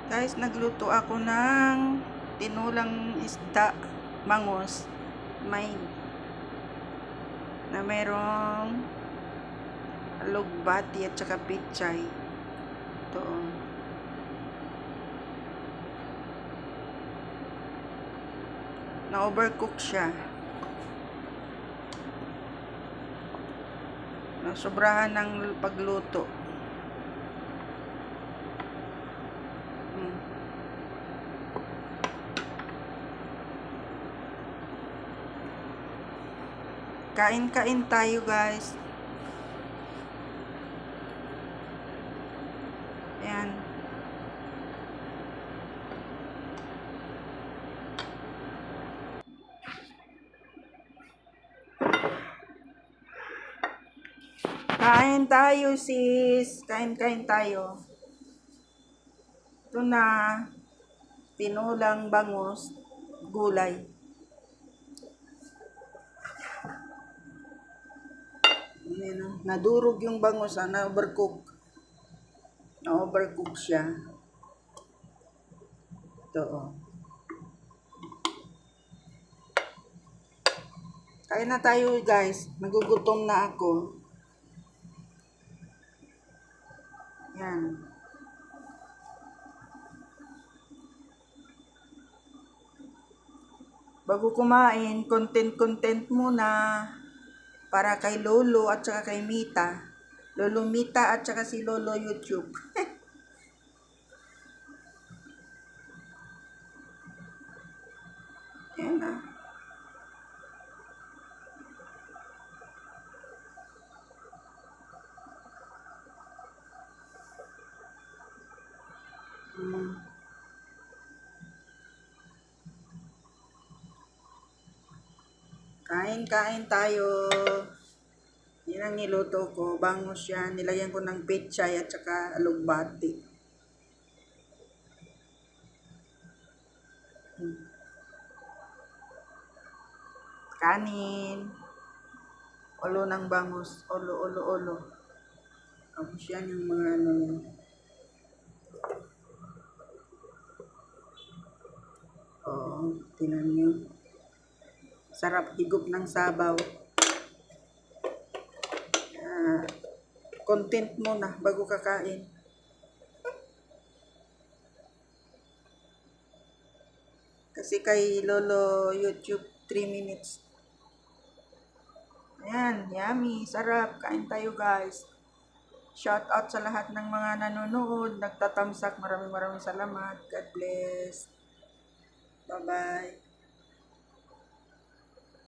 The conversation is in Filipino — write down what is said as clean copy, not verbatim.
Guys, nagluto ako ng tinulang isda, bangus, may na merong alugbati at saka pichay. Ito. Na-overcook siya. Nasobrahan ng pagluto. Kain-kain tayo, guys. Ayan. Kain tayo, sis. Kain-kain tayo. Ito na. Tinulang bangus, gulay. Nadurog yung bangus, na-overcook. Na-overcook siya. Ito, oh. Kain na tayo, guys. Nagugutom na ako. Yan. Bago kumain, content muna. Para kay Lolo at saka kay Mita. Lolo Mita at saka si Lolo YouTube. Yan na. Kain tayo. Yan ang niluto ko. Bangus yan. Nilagyan ko ng pechay at saka alugbati. Kanin. Ulo ng bangus. Ulo. Tapos yan yung mga ano yan. Oo, tinan nyo. Sarap higop ng sabaw. Content muna bago kakain. Kasi kay Lolo YouTube 3 minutes. Ayan, yummy, sarap. Kain tayo, guys. Shout out sa lahat ng mga nanonood, nagtatamsak. Maraming salamat. God bless. Bye-bye.